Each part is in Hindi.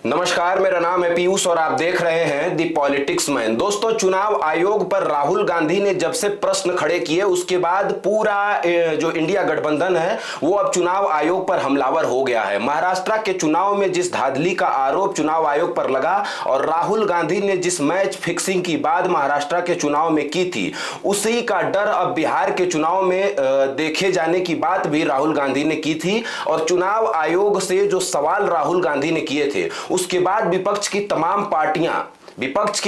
नमस्कार, मेरा नाम है पीयूष और आप देख रहे हैं दी पॉलिटिक्स मैन। दोस्तों, चुनाव आयोग पर राहुल गांधी ने जब से प्रश्न खड़े किए उसके बाद पूरा जो इंडिया गठबंधन है वो अब चुनाव आयोग पर हमलावर हो गया है। महाराष्ट्र के चुनाव में जिस धांधली का आरोप चुनाव आयोग पर लगा और राहुल गांधी ने जिस मैच फिक्सिंग की बात महाराष्ट्र के चुनाव में की थी, उसी का डर अब बिहार के चुनाव में देखे जाने की बात भी राहुल गांधी ने की थी। और चुनाव आयोग से जो सवाल राहुल गांधी ने किए थे उसके बाद विपक्ष की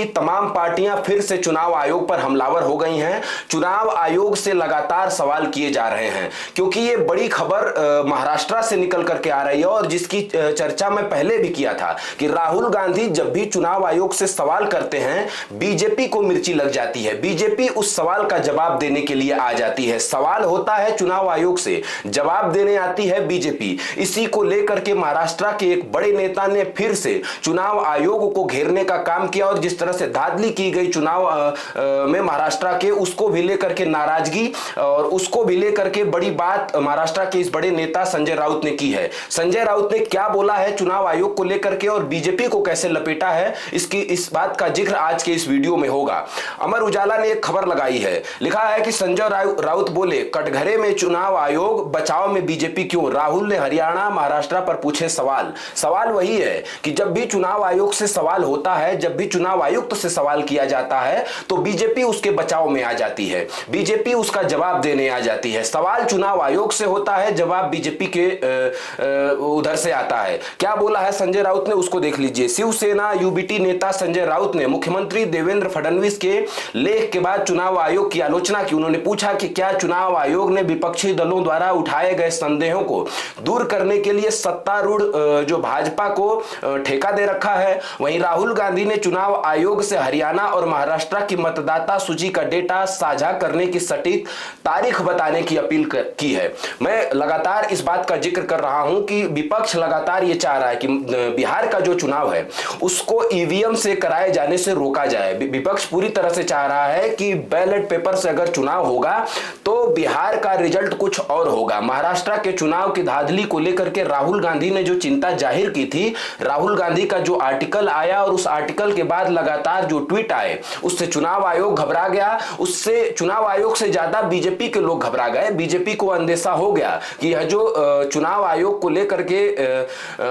तमाम पार्टियां फिर से चुनाव आयोग पर हमलावर हो गई हैं। चुनाव आयोग से लगातार सवाल किए जा रहे हैं क्योंकि ये बड़ी खबर महाराष्ट्र से निकल करके आ रही है और जिसकी चर्चा मैं पहले भी किया था कि राहुल गांधी जब भी चुनाव आयोग से सवाल करते हैं बीजेपी को मिर्ची लग जाती है। बीजेपी उस सवाल का जवाब देने के लिए आ जाती है। सवाल होता है चुनाव आयोग से, जवाब देने आती है बीजेपी। इसी को लेकर के महाराष्ट्र के एक बड़े नेता ने फिर से चुनाव आयोग को घेरने का काम किया और जिस तरह से धांधली की गई चुनाव में महाराष्ट्र के, उसको भी लेकर के नाराजगी और उसको भी लेकर के बड़ी बात महाराष्ट्र के इस बड़े नेता संजय राउत ने की है। संजय राउत ने क्या बोला है चुनाव आयोग को लेकर के और बीजेपी को कैसे लपेटा है, इस बात का जिक्र आज के इस वीडियो में होगा। अमर उजाला ने एक खबर लगाई है, लिखा है कि संजय राउत बोले कटघरे में चुनाव आयोग, बचाव में बीजेपी क्यों। राहुल ने हरियाणा महाराष्ट्र पर पूछे सवाल वही है कि जब भी चुनाव आयोग से सवाल होता है, जब भी चुनाव आयुक्त से सवाल किया जाता है तो बीजेपी उसके बचाव में आ जाती है, बीजेपी उसका जवाब देने आ जाती है। सवाल चुनाव आयोग से होता है, जवाब बीजेपी के उधर से आता है। क्या बोला है संजय राउत ने, उसको देख लीजिए। शिवसेना यूबीटी नेता संजय राउत ने मुख्यमंत्री देवेंद्र फडणवीस के लेख के बाद चुनाव आयोग की आलोचना की। उन्होंने पूछा कि क्या चुनाव आयोग ने विपक्षी दलों द्वारा उठाए गए संदेहों को दूर करने के लिए सत्तारूढ़ जो भाजपा को ठेका दे रखा है। वहीं राहुल गांधी ने चुनाव आयोग से हरियाणा और महाराष्ट्र की मतदाता सूची का डेटा साझा करने की सटीक तारीख बताने की अपील की है। मैं लगातार इस बात का जिक्र कर रहा हूं कि विपक्ष लगातार ये चाह रहा है कि बिहार का जो चुनाव है उसको ईवीएम से कराए जाने से रोका जाए। विपक्ष पूरी तरह से चाह रहा है कि बैलेट पेपर से अगर चुनाव होगा तो बिहार का रिजल्ट कुछ और होगा। महाराष्ट्र के चुनाव की धांधली को लेकर के राहुल गांधी ने जो चिंता जाहिर की थी, राहुल गांधी का जो आर्टिकल आया और उस आर्टिकल के बाद लगातार जो ट्वीट आए उससे चुनाव आयोग घबरा गया। उससे चुनाव आयोग से ज्यादा बीजेपी के लोग घबरा गए। बीजेपी को अंदेशा हो गया कि यह जो चुनाव आयोग को लेकर के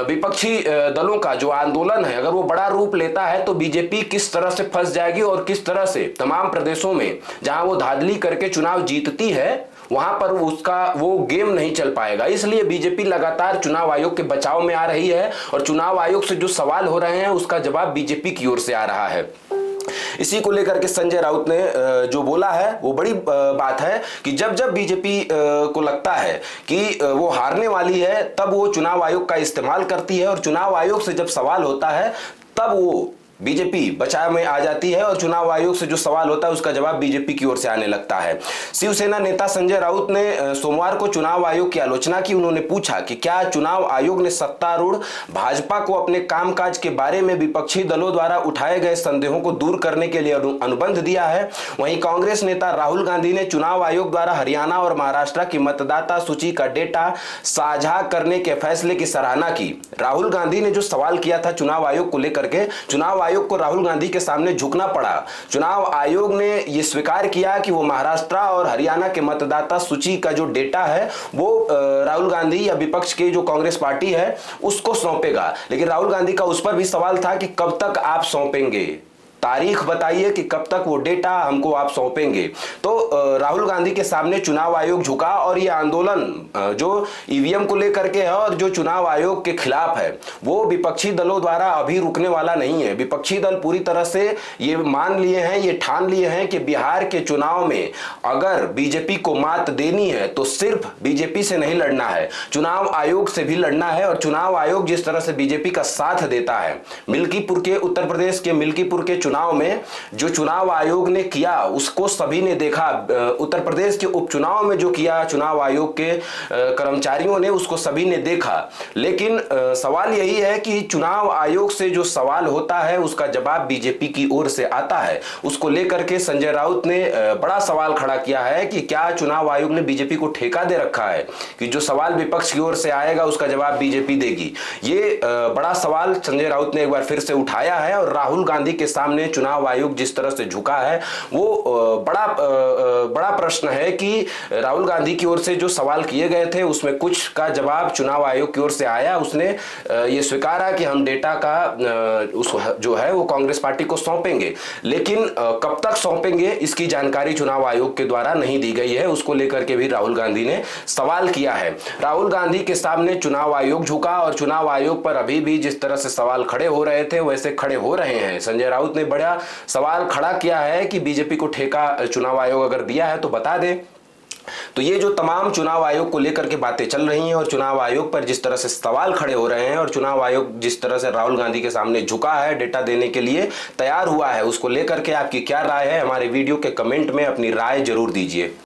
विपक्षी दलों का जो आंदोलन है अगर वो बड़ा रूप लेता है तो बीजेपी किस तरह से फंस जाएगी और किस तरह से तमाम प्रदेशों में जहां वो धांधली करके चुनाव जीतती है वहां पर उसका वो गेम नहीं चल पाएगा। इसलिए बीजेपी लगातार चुनाव आयोग के बचाव में आ रही है और चुनाव आयोग से जो सवाल हो रहे हैं उसका जवाब बीजेपी की ओर से आ रहा है। इसी को लेकर के संजय राउत ने जो बोला है वो बड़ी बात है कि जब जब बीजेपी को लगता है कि वो हारने वाली है तब वो चुनाव आयोग का इस्तेमाल करती है और चुनाव आयोग से जब सवाल होता है तब वो बीजेपी बचाव में आ जाती है और चुनाव आयोग से जो सवाल होता है उसका जवाब बीजेपी की ओर से आने लगता है। शिवसेना नेता संजय राउत ने सोमवार को चुनाव आयोग की आलोचना की। उन्होंने पूछा कि क्या चुनाव आयोग ने सत्तारूढ़ भाजपा को अपने कामकाज के बारे में विपक्षी दलों द्वारा उठाए गए संदेहों को दूर करने के लिए अनुबंध दिया है। वहीं कांग्रेस नेता राहुल गांधी ने चुनाव आयोग द्वारा हरियाणा और महाराष्ट्र की मतदाता सूची का डेटा साझा करने के फैसले की सराहना की। राहुल गांधी ने जो सवाल किया था चुनाव आयोग को लेकर के, चुनाव आयोग को राहुल गांधी के सामने झुकना पड़ा। चुनाव आयोग ने यह स्वीकार किया कि वो महाराष्ट्र और हरियाणा के मतदाता सूची का जो डेटा है वो राहुल गांधी या विपक्ष की जो कांग्रेस पार्टी है उसको सौंपेगा। लेकिन राहुल गांधी का उस पर भी सवाल था कि कब तक आप सौंपेंगे, तारीख बताइए कि कब तक वो डेटा हमको आप सौंपेंगे। तो राहुल गांधी के सामने चुनाव आयोग झुका और ये आंदोलन जो ईवीएम को लेकर के है और जो चुनाव आयोग के खिलाफ है वो विपक्षी दलों द्वारा अभी रुकने वाला नहीं है। विपक्षी दल पूरी तरह से ये मान लिए हैं, ये ठान लिए हैं कि बिहार के चुनाव में अगर बीजेपी को मात देनी है तो सिर्फ बीजेपी से नहीं लड़ना है, चुनाव आयोग से भी लड़ना है। और चुनाव आयोग जिस तरह से बीजेपी का साथ देता है, मिल्कीपुर के उत्तर प्रदेश के मिल्कीपुर के उपचुनाव में जो चुनाव आयोग ने किया उसको सभी ने देखा। उत्तर प्रदेश के उपचुनाव में जो किया चुनाव आयोग के कर्मचारियों ने, उसको सभी ने देखा। लेकिन सवाल यही है कि चुनाव आयोग से जो सवाल होता है उसका जवाब बीजेपी की ओर से आता है। उसको लेकर के संजय राउत ने बड़ा सवाल खड़ा किया है कि क्या चुनाव आयोग ने बीजेपी को ठेका दे रखा है कि जो सवाल विपक्ष की ओर से आएगा उसका जवाब बीजेपी देगी। ये बड़ा सवाल संजय राउत ने एक बार फिर से उठाया है और राहुल गांधी के सामने चुनाव आयोग जिस तरह से झुका है वो बड़ा प्रश्न है कि राहुल गांधी की ओर से जो सवाल किए गए थे उसमें कुछ का जवाब चुनाव आयोग की ओर से आया। उसने ये स्वीकारा कि हम डेटा का उस जो है वो कांग्रेस पार्टी को सौंपेंगे, लेकिन कब तक सौंपेंगे इसकी जानकारी चुनाव आयोग के द्वारा नहीं दी गई है। उसको लेकर के भी राहुल गांधी ने सवाल किया है। राहुल गांधी के सामने चुनाव आयोग झुका और चुनाव आयोग पर अभी भी जिस तरह से सवाल खड़े हो रहे थे वैसे खड़े हो रहे हैं। संजय राउत ने बड़ा सवाल खड़ा किया है कि बीजेपी को ठेका चुनाव आयोग अगर दिया है तो बता दे। तो ये जो तमाम चुनाव आयोग को लेकर के बातें चल रही हैं और चुनाव आयोग पर जिस तरह से सवाल खड़े हो रहे हैं और चुनाव आयोग जिस तरह से राहुल गांधी के सामने झुका है, डेटा देने के लिए तैयार हुआ है, उसको लेकर के आपकी क्या राय है? हमारे वीडियो के कमेंट में अपनी राय जरूर दीजिए।